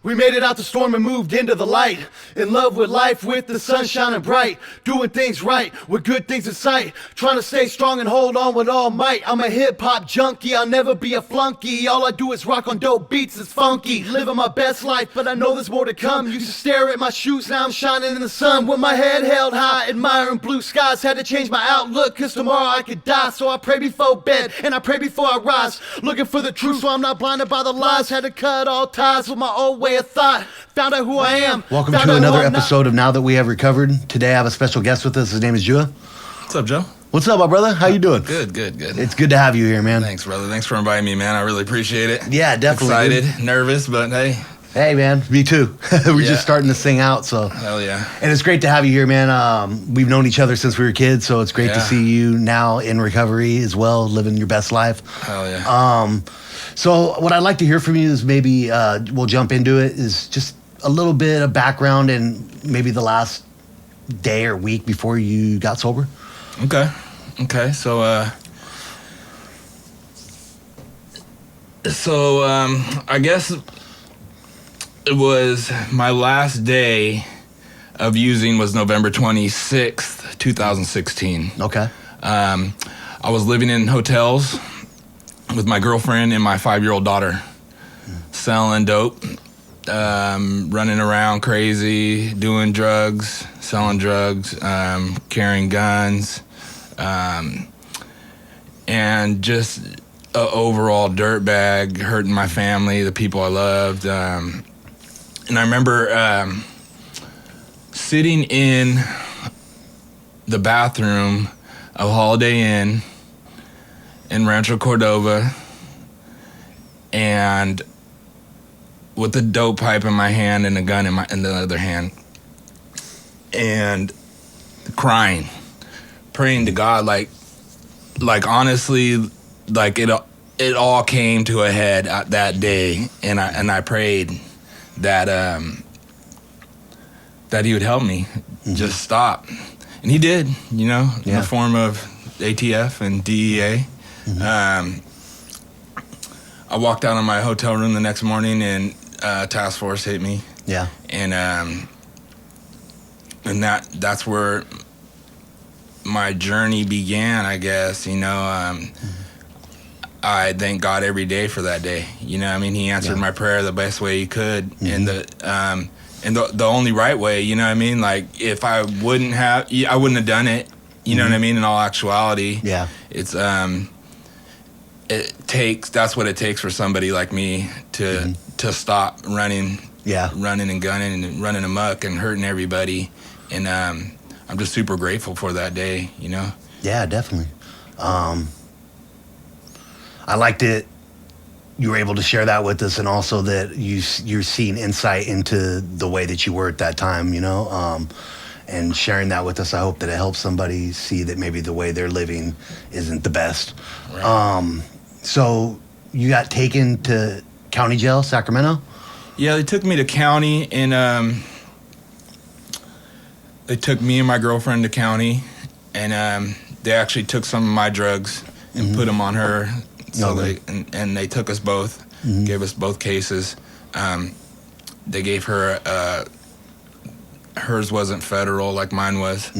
We made it out the storm and moved into the light. In love with life, with the sun shining bright. Doing things right, with good things in sight. Trying to stay strong and hold on with all might. I'm a hip-hop junkie, I'll never be a flunky. All I do is rock on dope beats, it's funky. Living my best life, but I know there's more to come. Used to stare at my shoes, now I'm shining in the sun. With my head held high, admiring blue skies. Had to change my outlook, cause tomorrow I could die. So I pray before bed, and I pray before I rise. Looking for the truth, so I'm not blinded by the lies. Had to cut all ties with my old way of thought. Found out who I am. Welcome to another episode of Now That We Have Recovered. Today I have a special guest with us. His name is Jua. What's up, Joe? What's up, my brother? How you doing? Good. It's good to have you here, man. Thanks, brother. Thanks for inviting me, man. I really appreciate it. Yeah, definitely. Excited, nervous, but hey. Hey, man. Me too. We're just starting this thing out, so. Hell yeah. And it's great to have you here, man. We've known each other since we were kids, so it's great to see you now in recovery as well, living your best life. Hell yeah. So what I'd like to hear from you is maybe we'll jump into it, is just a little bit of background and maybe the last day or week before you got sober. Okay. So I guess it was my last day of using was November 26th, 2016. Okay. I was living in hotels with my girlfriend and my 5-year-old daughter, selling dope, running around crazy, doing drugs, selling drugs, carrying guns, and just an overall dirtbag, hurting my family, the people I loved. And I remember sitting in the bathroom of Holiday Inn in Rancho Cordova, and with the dope pipe in my hand and a gun in the other hand, and crying, praying to God, like honestly, like it all came to a head that day, and I prayed that He would help me just stop, and He did, in the form of ATF and DEA. I walked out of my hotel room the next morning, and task force hit me. Yeah. And that's where my journey began, I guess. I thank God every day for that day. He answered my prayer the best way He could, and the only right way. Like if I wouldn't have done it. You know what I mean? In all actuality, yeah, it's that's what it takes for somebody like me to stop running and gunning and running amok and hurting everybody. And I'm just super grateful for that day, Yeah, definitely. I liked it. You were able to share that with us, and also that you're seeing insight into the way that you were at that time, and sharing that with us. I hope that it helps somebody see that maybe the way they're living isn't the best. Right. So you got taken to county jail, Sacramento? Yeah, they took me to county, and they took me and my girlfriend to county, and they actually took some of my drugs and put them on her. So they took us both, gave us both cases. They gave her hers wasn't federal like mine was,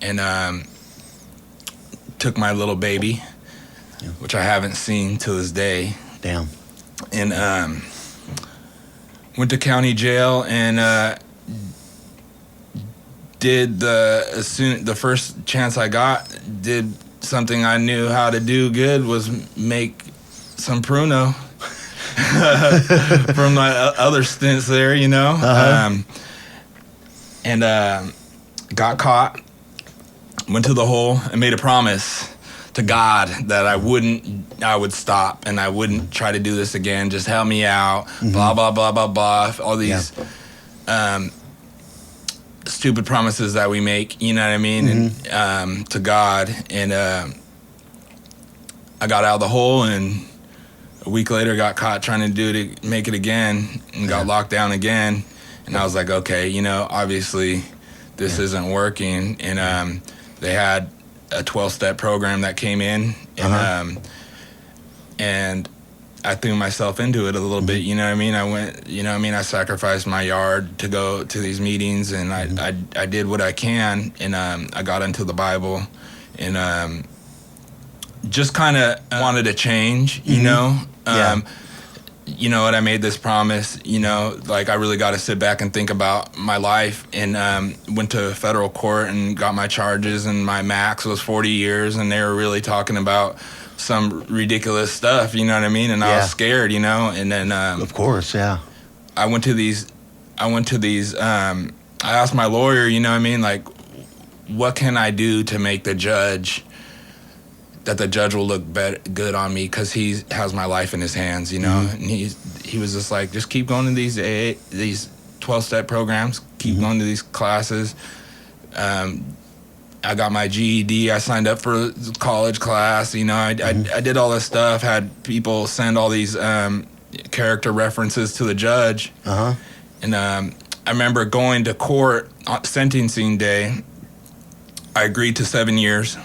and took my little baby, which I haven't seen to this day. Damn. And went to county jail, and did the first chance I got, did something I knew how to do good, was make some pruno from my other stints there, and got caught, went to the hole, and made a promise to God that I would stop, and I wouldn't try to do this again. Just help me out, blah, blah, blah, blah, blah. All these stupid promises that we make, you know what I mean? And to God. And I got out of the hole, and a week later got caught trying to make it again, and got locked down again. And I was like, okay, obviously this isn't working. And they had a 12-step program that came in, and I threw myself into it a little bit, you know what I mean? I went, you know what I mean? I sacrificed my yard to go to these meetings, and I did what I can, and I got into the Bible, and just kind of wanted to change, you know? You know what, I made this promise, you know, like I really got to sit back and think about my life, and went to federal court and got my charges, and my max was 40 years, and they were really talking about some ridiculous stuff, you know what I mean? And I was scared, you know, and then of course, I asked my lawyer, you know what I mean, like, what can I do to make the judge will look good on me, because he has my life in his hands, you know. And he was just like, just keep going to these 12-step programs, keep going to these classes. I got my GED. I signed up for college class. You know, I did all this stuff. Had people send all these character references to the judge. And I remember going to court on sentencing day. I agreed to 7 years.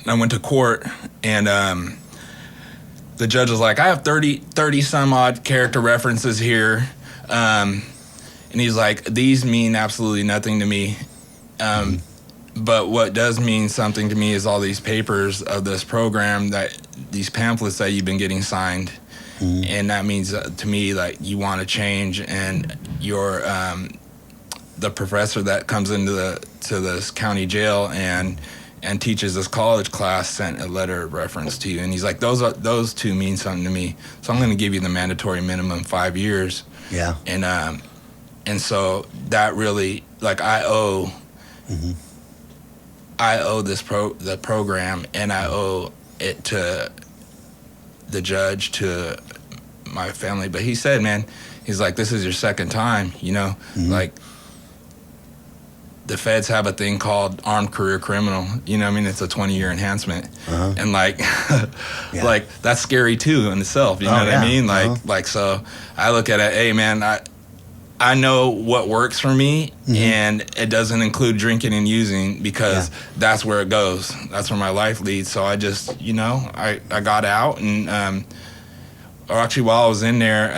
And I went to court, and the judge was like, I have 30 some odd character references here. And he's like, these mean absolutely nothing to me. But what does mean something to me is all these papers of this program, these pamphlets that you've been getting signed. And that means to me, like, you want to change, and you're the professor that comes into this county jail and teaches this college class sent a letter of reference to you. And he's like, those two mean something to me, so I'm going to give you the mandatory minimum 5 years. Yeah. And so that really, like, I owe the program, and I owe it to the judge, to my family. But he said, man, he's like, this is your second time, you know, like, the feds have a thing called armed career criminal, you know what I mean? It's a 20-year enhancement. And like, like, that's scary too in itself, you know what I mean? Like, so I look at it, hey man, I know what works for me, and it doesn't include drinking and using, because that's where it goes. That's where my life leads. So I just, you know, I got out, and, or actually while I was in there,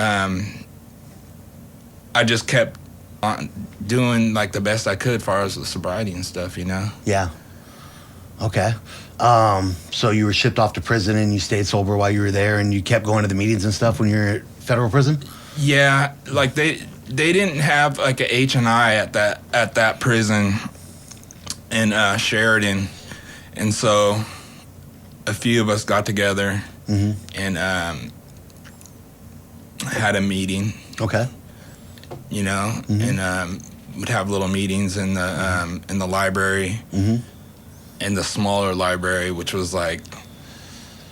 I just kept on doing like the best I could as far as the sobriety and stuff, you know? Yeah. Okay. So you were shipped off to prison, and you stayed sober while you were there, and you kept going to the meetings and stuff when you were at federal prison? Yeah, like they didn't have like a H&I at that prison in Sheridan, and so a few of us got together and had a meeting. Okay. You know, and would have little meetings in the library, in the smaller library, which was like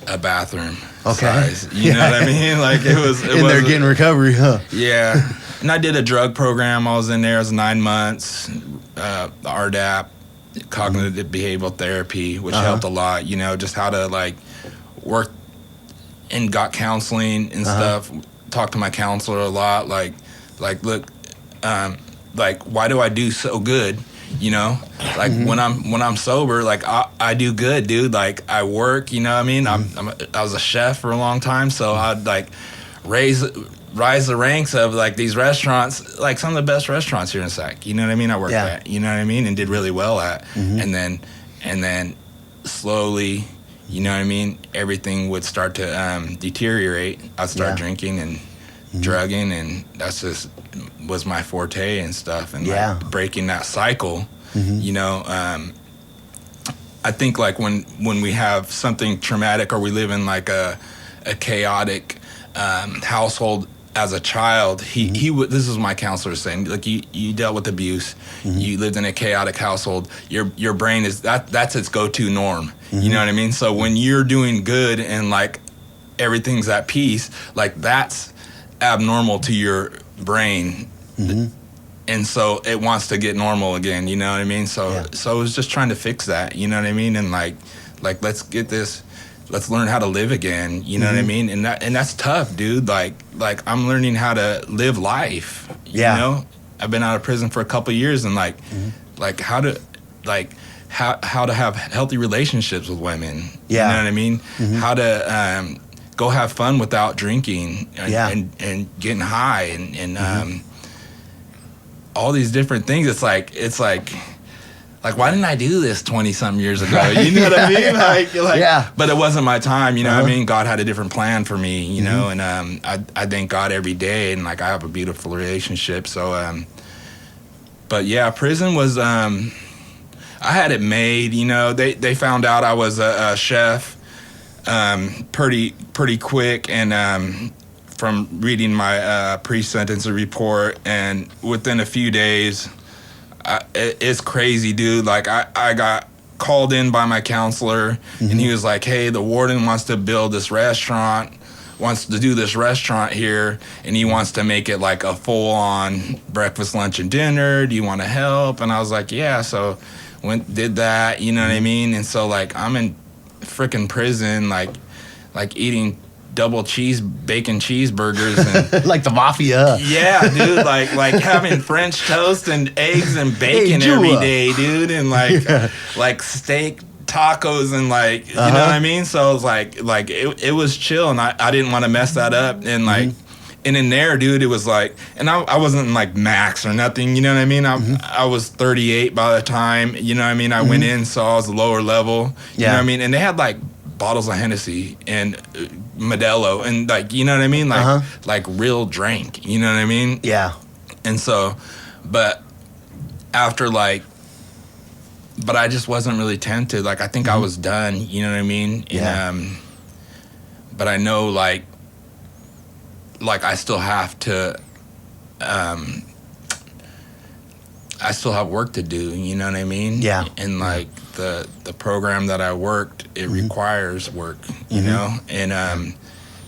a bathroom size. You know what I mean? Like, it was in there getting recovery, huh? Yeah. And I did a drug program. I was in there. It was 9 months. The RDAP, cognitive behavioral therapy, which helped a lot. You know, just how to like work, and got counseling and stuff. Talked to my counselor a lot. Like, look, like, why do I do so good? You know, like when I'm sober, like I do good, dude. Like, I work, you know what I mean? I was a chef for a long time, so I'd like rise the ranks of like these restaurants, like some of the best restaurants here in Sac. You know what I mean? I worked at, you know what I mean, and did really well at. And then slowly, you know what I mean, everything would start to deteriorate. I'd start drinking and drugging, and that's just was my forte and stuff, and like breaking that cycle. You know, I think like when we have something traumatic, or we live in like a chaotic household as a child, he would, this is my counselor saying, like, you dealt with abuse, you lived in a chaotic household, your brain is that's its go-to norm. You know what I mean? So when you're doing good and like everything's at peace, like that's abnormal to your brain, and so it wants to get normal again, you know what I mean? So it was just trying to fix that, you know what I mean? And like let's learn how to live again, you know what I mean? And that's tough, dude. Like I'm learning how to live life, you know? I've been out of prison for a couple of years, and like how to how to have healthy relationships with women, you know what I mean? How to go have fun without drinking and, Yeah. and getting high and all these different things. It's like why didn't I do this 20-something years ago? You know what I mean? Like, yeah. But it wasn't my time, you know what I Uh-huh. mean? God had a different plan for me, you know, and I thank God every day, and like I have a beautiful relationship. So, but yeah, prison was, I had it made, you know. They found out I was a chef pretty quick, and from reading my pre-sentence report, and within a few days, it's crazy, dude. Like I got called in by my counselor, and he was like, hey, the warden wants to build this restaurant, wants to do this restaurant here, and he wants to make it like a full-on breakfast, lunch, and dinner. Do you want to help? And I was like, yeah. So did that, you know what I mean? And so like I'm in freaking prison, like eating double bacon cheeseburgers and Like the mafia. yeah, dude, like having French toast and eggs and bacon Hey, every Jula. day, dude, and like steak tacos and like you know what I mean. So it was like it was chill, and I didn't want to mess that up, and like and in there, dude, it was like, and I wasn't like max or nothing, you know what I mean. I was 38 by the time, you know what I mean. I went in, so I was lower level, you know what I mean, and they had like bottles of Hennessy and Modelo and like, you know what I mean, like real drink, you know what I mean. Yeah. And so, but after like, but I just wasn't really tempted. Like I think I was done, you know what I mean. Yeah. And, but I know like I still have to, I still have work to do, you know what I mean? Yeah. And like the program that I worked, it requires work, you know? And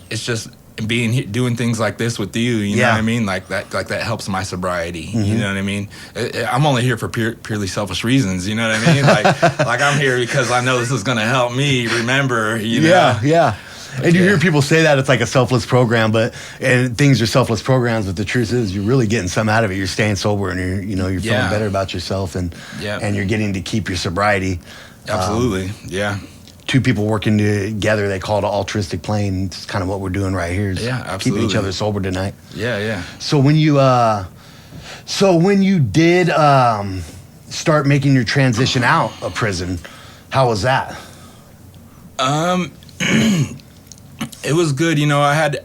it's just doing things like this with you, you know what I mean? Like that helps my sobriety, you know what I mean? I'm only here for purely selfish reasons, you know what I mean? Like I'm here because I know this is going to help me remember, you know? Yeah. And you hear people say that it's like a selfless program, and things are selfless programs, but the truth is you're really getting some out of it. You're staying sober, and you're feeling better about yourself, and you're getting to keep your sobriety. Absolutely, Two people working together, they call it an altruistic plane. It's kind of what we're doing right here. Is absolutely. keeping each other sober tonight. Yeah. So when you did start making your transition out of prison, how was that? It was good, you know. I had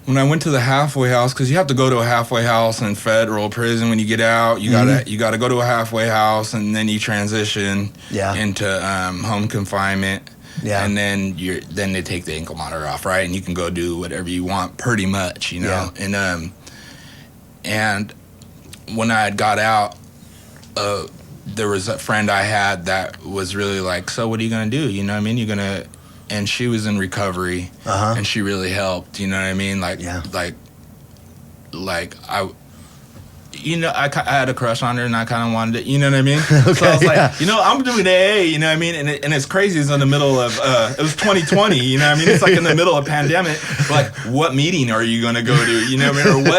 when I went to the halfway house, because you have to go to a halfway house in federal prison when you get out. You gotta go to a halfway house, and then you transition into home confinement. Yeah, and then they take the ankle monitor off, right? And you can go do whatever you want, pretty much, you know. Yeah. And when I had got out, there was a friend I had that was really like, so what are you gonna do? You know what I mean? And she was in recovery, and she really helped. You know what I mean? Like I had a crush on her, and I kind of wanted it. You know what I mean? Okay, so I was like, you know, I'm doing AA. You know what I mean? And it's crazy. It's in the middle of it was 2020. You know what I mean? It's like in the middle of pandemic. Like, what meeting are you gonna go to? You know what I mean? Or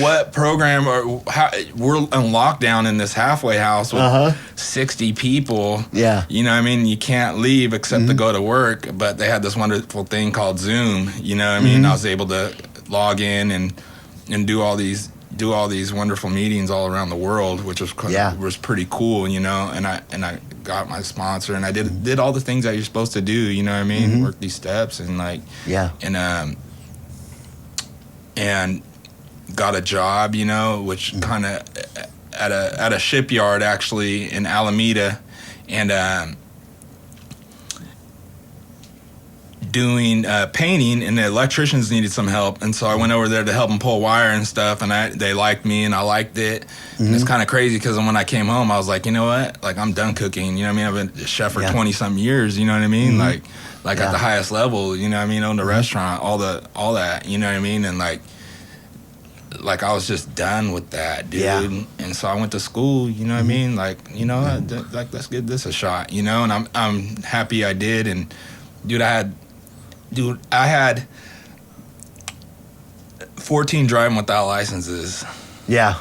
what program? Or how we're on lockdown in this halfway house with 60 people. Yeah. You know what I mean? You can't leave except to go to work. But they had this wonderful thing called Zoom. You know what I mean? I was able to log in and do all these wonderful meetings all around the world, which was pretty cool, you know. And I got my sponsor, and I did all the things that you're supposed to do, you know what I mean? Work these steps and and got a job, you know, which kind of at a shipyard actually in Alameda, and doing painting, and the electricians needed some help, and so I went over there to help them pull wire and stuff, and they liked me, and I liked it. And it's kind of crazy because when I came home, I was like, you know what, like, I'm done cooking, you know what I mean? I've been a chef for 20-something years, you know what I mean? Like at the highest level, you know what I mean? Owned a restaurant, all that, you know what I mean? And like I was just done with that, dude. And so I went to school, you know what I mean? Like, you know, like, let's give this a shot, you know? And I'm happy I did. And I had 14 driving without licenses. Yeah.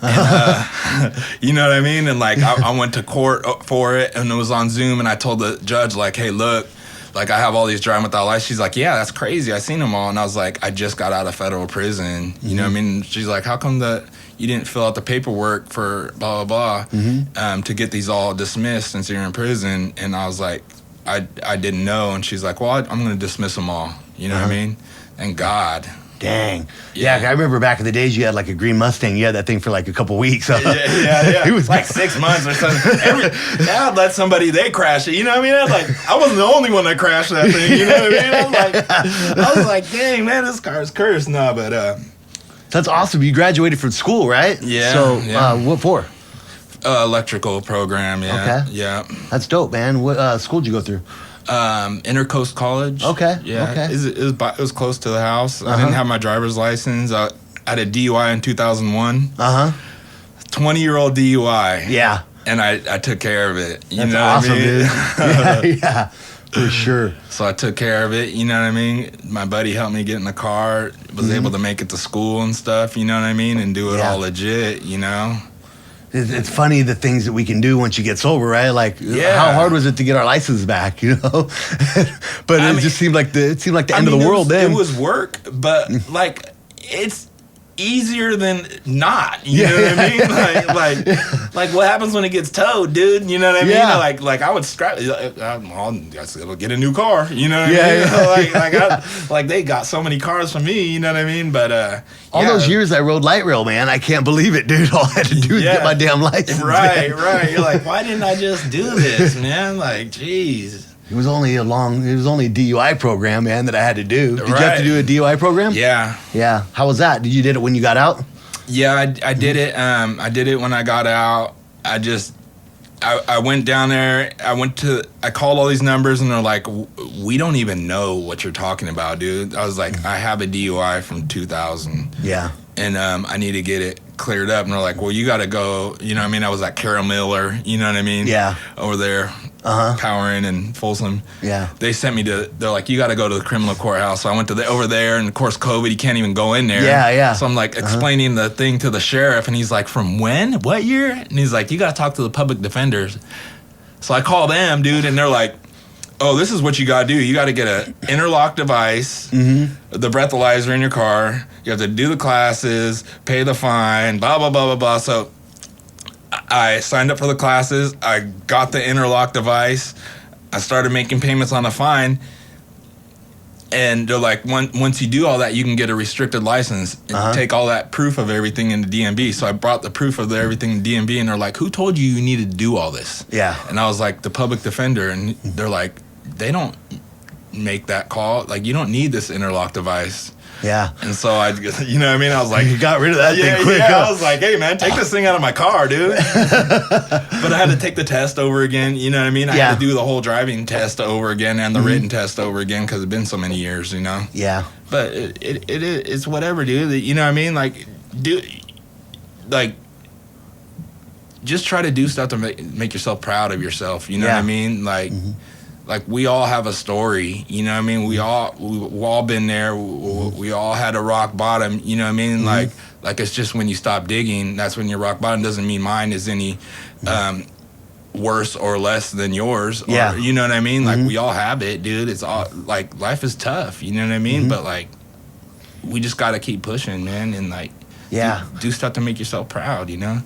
And, you know what I mean? And like I went to court for it, and it was on Zoom, and I told the judge, like, hey, look, like, I have all these driving without license. She's like, yeah, that's crazy. I seen them all. And I was like, I just got out of federal prison. You know what I mean? She's like, how come that you didn't fill out the paperwork for blah, blah, blah, to get these all dismissed since you're in prison? And I was like, I didn't know. And she's like, well, I'm going to dismiss them all. You know what I mean? Thank God. Dang. Yeah, I remember back in the days you had like a green Mustang. You had that thing for like a couple weeks. Yeah. It was like 6 months or something. I'd let somebody, they crash it. You know what I mean? I wasn't the only one that crashed that thing. You know what I mean? I was like, dang, man, this car's cursed. No, but... That's awesome. You graduated from school, right? Yeah. So what for? Electrical program, yeah. Okay. Yeah. That's dope, man. What school did you go through? Intercoast College. Okay. Yeah. Okay. It was close to the house. I didn't have my driver's license. I had a DUI in 2001. 20-year-old DUI. Yeah. And I took care of it. You That's know awesome, what I mean? dude. Yeah, for sure. So I took care of it. You know what I mean? My buddy helped me get in the car. Was able to make it to school and stuff. You know what I mean? And do it all legit. You know. It's funny the things that we can do once you get sober, right? Like, how hard was it to get our license back? You know, but it just seemed like the end of the world. Then it was work, but like it's easier than not. You know what I mean? Like what happens when it gets towed, dude? You know what I mean? Yeah. Like I would scrap. I'll get a new car. You know what I mean? Like they got so many cars from me. You know what I mean? But all those years I rode light rail, man, I can't believe it, dude. All I had to do was get my damn license. Right. You're like, why didn't I just do this, man? Like, jeez. It was only a DUI program, man, that I had to do. Did you have to do a DUI program? Yeah. Yeah. How was that? Did you did it when you got out? Yeah, I did it. I did it when I got out. I went down there. I called all these numbers, and they're like, we don't even know what you're talking about, dude. I was like, I have a DUI from 2000. Yeah. And I need to get it cleared up. And they're like, well, you got to go. You know what I mean? I was at Carroll Miller. You know what I mean? Yeah. Over there. Powering and Folsom. Yeah. They sent me they're like, you got to go to the criminal courthouse. So I went to over there, and of course, COVID, you can't even go in there. Yeah. So I'm like explaining the thing to the sheriff, and he's like, from when? What year? And he's like, you got to talk to the public defenders. So I call them, dude, and they're like, oh, this is what you got to do. You got to get an interlock device, the breathalyzer in your car. You have to do the classes, pay the fine, blah, blah, blah, blah, blah. So I signed up for the classes. I got the interlock device. I started making payments on the fine. And they're like, once you do all that, you can get a restricted license and take all that proof of everything into DMV. So I brought the proof of everything to DMV, and they're like, who told you needed to do all this? Yeah. And I was like, the public defender. And they're like, they don't make that call. Like, you don't need this interlock device. Yeah. And so you know what I mean? I was like, you got rid of that thing quick. Yeah, I was like, hey, man, take this thing out of my car, dude. But I had to take the test over again. You know what I mean? I had to do the whole driving test over again and the written test over again because it's been so many years, you know? Yeah. But it's whatever, dude. You know what I mean? Just try to do stuff to make yourself proud of yourself. You know what I mean? Like we all have a story, you know what I mean? We've all been there. We all had a rock bottom, you know what I mean? Like it's just when you stop digging, that's when your rock bottom. Doesn't mean mine is any worse or less than yours. Or, you know what I mean? Like we all have it, dude. It's all like life is tough, you know what I mean? But like we just got to keep pushing, man, and like do stuff to make yourself proud, you know?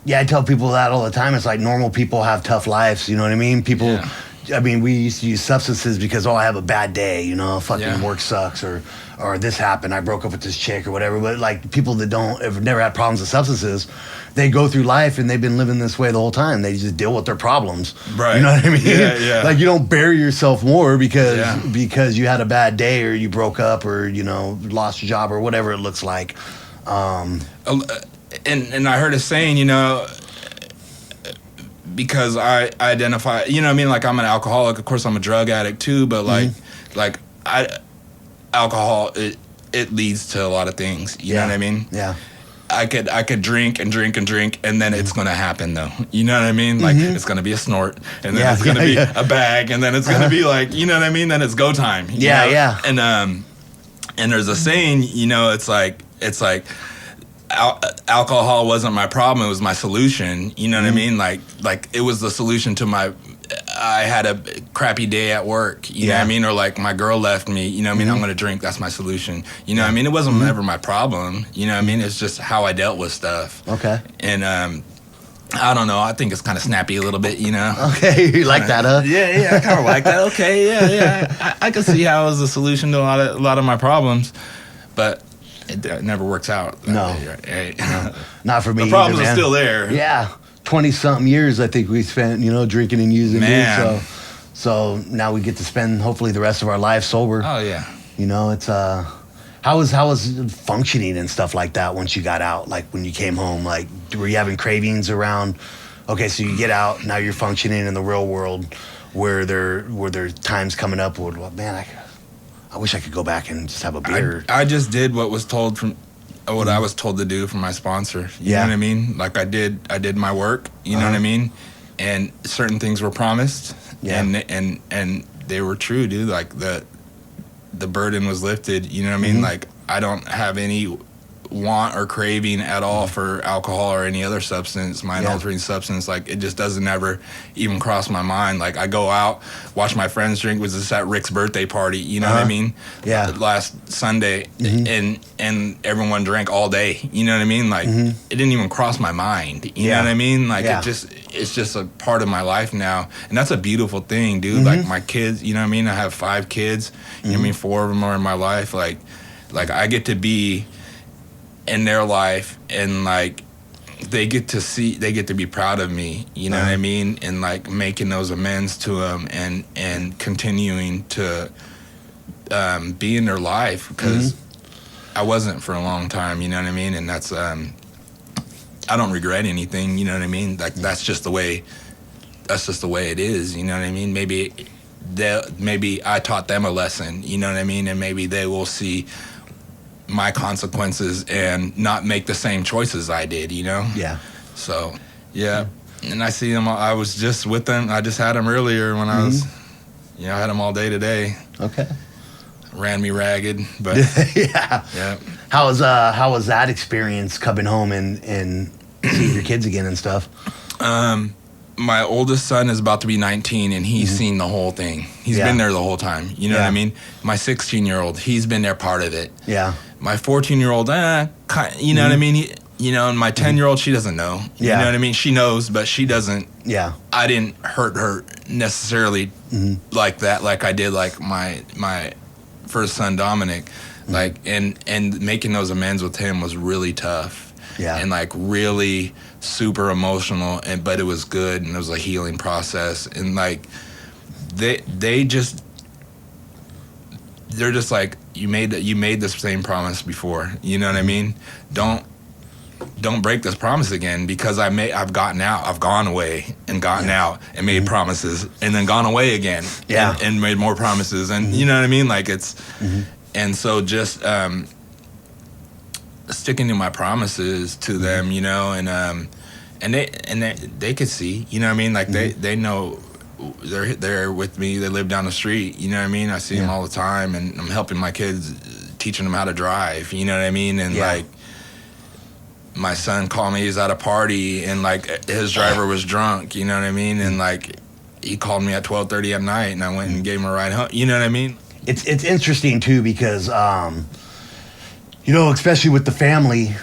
Yeah, I tell people that all the time. It's like normal people have tough lives, you know what I mean? People I mean, we used to use substances because, I have a bad day, you know, fucking work sucks, or this happened, I broke up with this chick or whatever. But like people that have never had problems with substances, they go through life and they've been living this way the whole time. They just deal with their problems. Right. You know what I mean? Yeah. Like you don't bury yourself more because you had a bad day or you broke up or, you know, lost your job or whatever it looks like. And I heard a saying, you know, because I identify, you know what I mean? Like I'm an alcoholic. Of course, I'm a drug addict too. But alcohol, it leads to a lot of things. You know what I mean? Yeah. I could drink and drink and drink, and then it's gonna happen though. You know what I mean? Like it's gonna be a snort, and then it's gonna be a bag, and then it's gonna be like, you know what I mean? Then it's go time. You know? And there's a saying, you know, it's like. Alcohol wasn't my problem; it was my solution. You know what I mean? Like it was the solution to my I had a crappy day at work, you know what I mean? Or like my girl left me, you know what I mean? I'm going to drink. That's my solution. You know what I mean? It wasn't ever my problem. You know what I mean? It's just how I dealt with stuff. Okay. And I don't know. I think it's kind of snappy a little bit, you know? Okay. You like that, huh? Yeah, I kind of like that. Okay, yeah. I can see how it was a solution to a lot of my problems, but it never works out. No. Right? No. Not for me. The problems either, are man. still there. Yeah. 20-something years I think we spent, you know, drinking and using. Man. Dude, so now we get to spend hopefully the rest of our lives sober. Oh, yeah. You know, it's how was functioning and stuff like that once you got out? Like when you came home, like were you having cravings around? Okay, so you get out, now you're functioning in the real world. Were there times coming up where, well, man, I wish I could go back and just have a beer. I just did what was told from what I was told to do from my sponsor. You know what I mean? Like I did my work, you know what I mean? And certain things were promised and they were true, dude. Like the burden was lifted, you know what I mean? Like I don't have any want or craving at all for alcohol or any other substance, mind-altering substance. Like it just doesn't ever even cross my mind. Like I go out, watch my friends drink. Was this at Rick's birthday party? You know what I mean? Yeah. Last Sunday, and everyone drank all day. You know what I mean? Like it didn't even cross my mind. You know what I mean? Like it's just a part of my life now, and that's a beautiful thing, dude. Like my kids. You know what I mean? I have 5 kids. You know what I mean? 4 of them are in my life. Like I get to be in their life, and like they get to be proud of me, you know what I mean, and like making those amends to them and continuing to be in their life, because I wasn't for a long time, you know what I mean, and that's I don't regret anything, you know what I mean, like that's just the way it is, you know what I mean. Maybe I taught them a lesson, you know what I mean, and maybe they will see my consequences and not make the same choices I did, you know? Yeah. So, yeah. And I see them, I was just with them. I just had them earlier when I was, I had them all day today. Okay. Ran me ragged, but. Yeah. How was that experience coming home and seeing your kids again and stuff? My oldest son is about to be 19, and he's seen the whole thing. He's been there the whole time. You know what I mean? My 16-year-old, he's been there part of it. Yeah. My 14-year-old, you know what I mean? And my 10-year-old, she doesn't know. You know what I mean? She knows, but she doesn't. Yeah. I didn't hurt her necessarily like that, like I did like my first son, Dominic. Like, and making those amends with him was really tough. Yeah. And like really super emotional, but it was good, and it was a healing process. And like they're just like, you made the same promise before, you know what I mean? Don't break this promise again, because I've gotten out, I've gone away and gotten out and made promises, and then gone away again and made more promises, and you know what I mean? Like it's and so just sticking to my promises to them, you know, and they could see, you know what I mean? Like they know they're with me. They live down the street, you know what I mean? I see them all the time, and I'm helping my kids, teaching them how to drive, you know what I mean? And like my son called me, he's at a party, and like his driver was drunk, you know what I mean? And like he called me at 12:30 at night, and I went and gave him a ride home, you know what I mean? It's interesting too, because you know, especially with the family,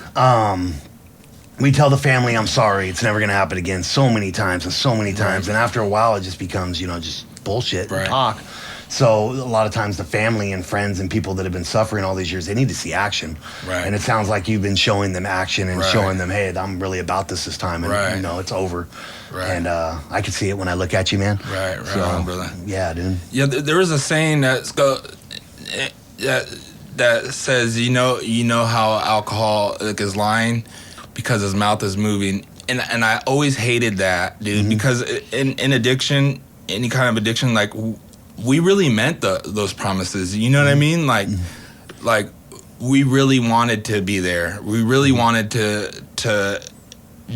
we tell the family, I'm sorry, it's never going to happen again, so many times. And after a while, it just becomes, you know, just bullshit and talk. So a lot of times the family and friends and people that have been suffering all these years, they need to see action. Right. And it sounds like you've been showing them action and showing them, hey, I'm really about this time. And, you know, it's over. Right. And I can see it when I look at you, man. Right on, brother. Yeah, dude. Yeah, there was a saying that says, you know how alcoholic is lying because his mouth is moving, and I always hated that, dude, because in addiction, any kind of addiction, like we really meant those promises, you know what I mean? Like we really wanted to be there. We really wanted to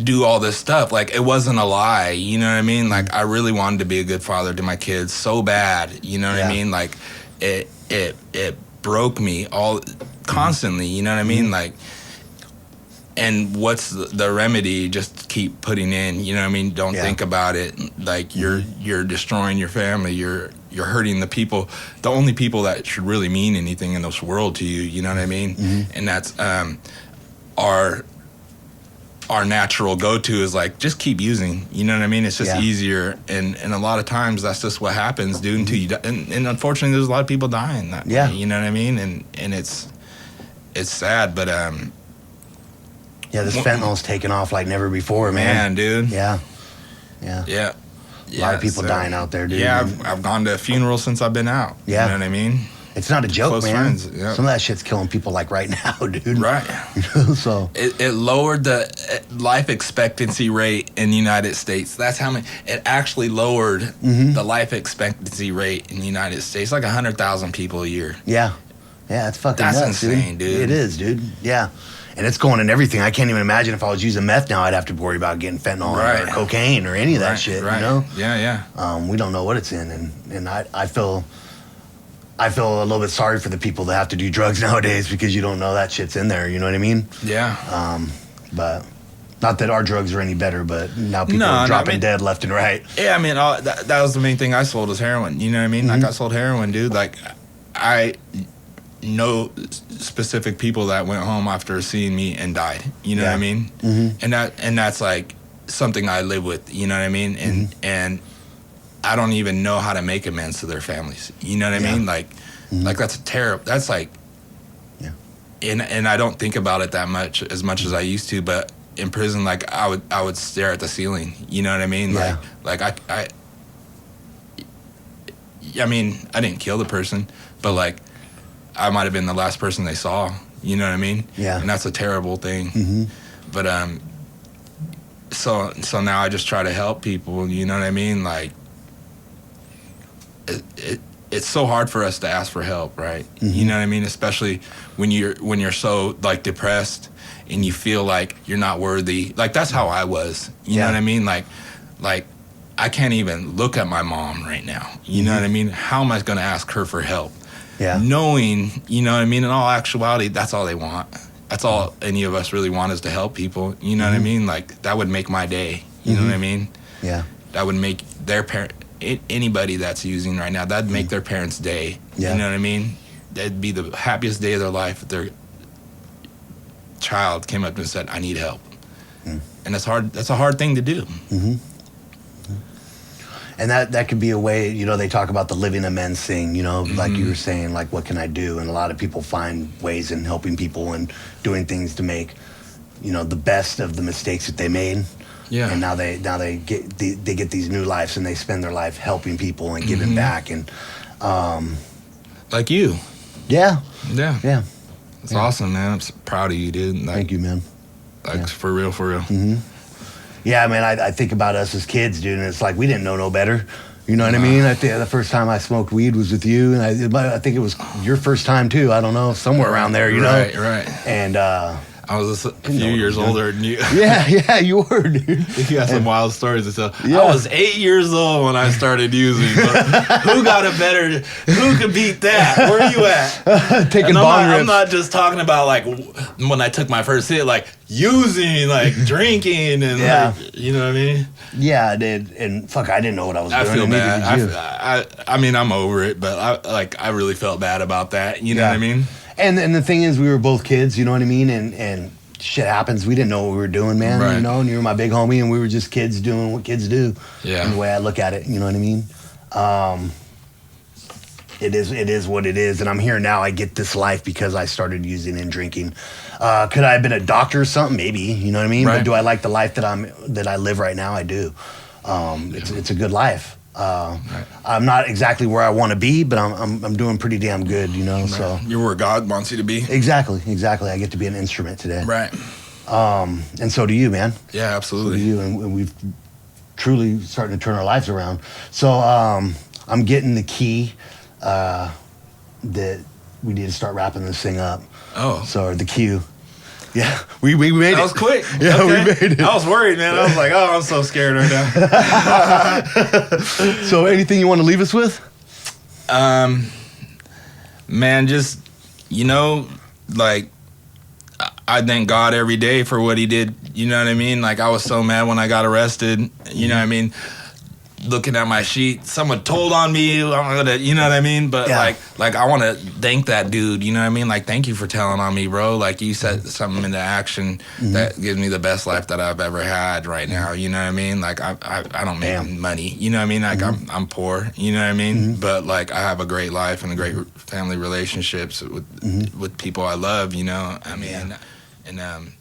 do all this stuff. Like it wasn't a lie, you know what I mean? Like I really wanted to be a good father to my kids so bad, you know what I mean? Like it broke me all constantly, you know what I mean? Like and what's the remedy? Just keep putting in, you know what I mean? Don't think about it. Like you're destroying your family. You're hurting the people, the only people that should really mean anything in this world to you, you know what I mean? And that's our natural go-to is like, just keep using, you know what I mean? It's just easier, and a lot of times that's just what happens, dude, until you die. And unfortunately there's a lot of people dying that way, you know what I mean? And it's sad, but this fentanyl's taken off like never before, man. Dude. Yeah. A lot of people dying out there, dude. Yeah, I've gone to a funeral since I've been out. Yeah. You know what I mean? It's not a joke, Close man. friends, yeah. Some of that shit's killing people like right now, dude. Right. You know, so it lowered the life expectancy rate in the United States. That's how many. It actually lowered the life expectancy rate in the United States, like 100,000 people a year. Yeah, it's fucking That's nuts, insane, dude. It is, dude. Yeah. And it's going in everything. I can't even imagine if I was using meth now, I'd have to worry about getting fentanyl or cocaine or any of that shit, you know? Yeah. We don't know what it's in. And I feel a little bit sorry for the people that have to do drugs nowadays because you don't know that shit's in there, you know what I mean? Yeah. But not that our drugs are any better, but now people are dropping dead left and right. Yeah, I mean, that was the main thing I sold was heroin, you know what I mean? Like, I sold heroin, dude. Like, I know specific people that went home after seeing me and died, you know what I mean? And that's like something I live with, you know what I mean? And I don't even know how to make amends to their families, you know what I mean? Like that's terrible. That's like, and I don't think about it that much as I used to, but in prison, like I would stare at the ceiling, you know what I mean? Like I mean, I didn't kill the person, but like I might have been the last person they saw, you know what I mean? Yeah. And that's a terrible thing. But so now I just try to help people, you know what I mean? Like it's so hard for us to ask for help, right? You know what I mean? Especially when you're so like depressed and you feel like you're not worthy. Like that's how I was. You know what I mean? Like I can't even look at my mom right now. You know what I mean? How am I going to ask her for help? Yeah. Knowing, you know what I mean, in all actuality, that's all they want. That's all any of us really want is to help people. You know what I mean? Like, that would make my day. You know what I mean? Yeah. That would make their parent, anybody that's using right now, that'd make their parents' day. Yeah. You know what I mean? That'd be the happiest day of their life if their child came up and said, I need help. And that's hard. That's a hard thing to do. And that could be a way, you know, they talk about the living amends thing, you know, like you were saying, like, what can I do? And a lot of people find ways in helping people and doing things to make, you know, the best of the mistakes that they made. Yeah. And now they get these new lives and they spend their life helping people and giving back. And like you. Yeah. Yeah. It's awesome, man. I'm so proud of you, dude. Like, thank you, man. Like, for real. Yeah, man, I think about us as kids, dude, and it's like we didn't know no better. You know what I mean? I think the first time I smoked weed was with you, and I think it was your first time, too. I don't know, somewhere around there, you know? Right. And I was a few years older than you. Yeah, you were, dude. You got some wild stories to tell. Yeah. I was 8 years old when I started using, but who got a better, who could beat that? Where are you at? Taking bong rips. I'm not just talking about, like, when I took my first hit, like, using, like, drinking, and, like, you know what I mean? Yeah, I did. And, fuck, I didn't know what I was doing. I feel bad. I mean, I'm over it, but, I really felt bad about that. You know what I mean? And the thing is, we were both kids, you know what I mean? And shit happens. We didn't know what we were doing, man. Right. You know, and you were my big homie, and we were just kids doing what kids do. Yeah. And the way I look at it, you know what I mean? It is what it is. And I'm here now. I get this life because I started using and drinking. Could I have been a doctor or something? Maybe, you know what I mean? Right. But do I like the life that I live right now? I do. It's a good life. Right. I'm not exactly where I want to be, but I'm doing pretty damn good, you know. Right. So you're where God wants you to be. Exactly. I get to be an instrument today. Right. And so do you, man. Yeah, absolutely. So do you, and we've truly starting to turn our lives around. So I'm getting the key that we need to start wrapping this thing up. Oh. So the cue. Yeah, we made it. That was quick. Yeah, we made it. I was worried, man. I was like, oh, I'm so scared right now. So anything you want to leave us with? Man, just, you know, like, I thank God every day for what he did. You know what I mean? Like, I was so mad when I got arrested. You know what I mean? Looking at my sheet, someone told on me. I'm gonna, you know what I mean? But like I want to thank that dude. You know what I mean? Like, thank you for telling on me, bro. Like, you set something into action that gives me the best life that I've ever had right now. You know what I mean? Like, I don't make money. You know what I mean? Like, I'm poor. You know what I mean? But like, I have a great life and a great family relationships with people I love. You know, I mean, and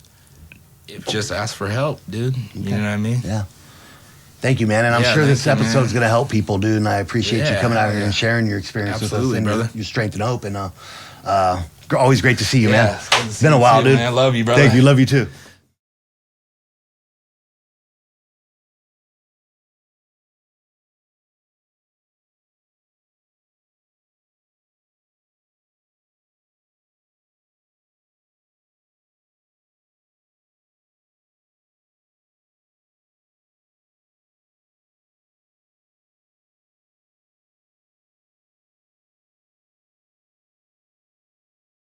just ask for help, dude. You know what I mean? Yeah. Thank you, man. And I'm sure this episode's going to help people, dude. And I appreciate you coming out here and sharing your experience with us and brother. your strength and hope. And always great to see you, man. It's been a while, dude. Man. I love you, brother. Thank you. Love you, too.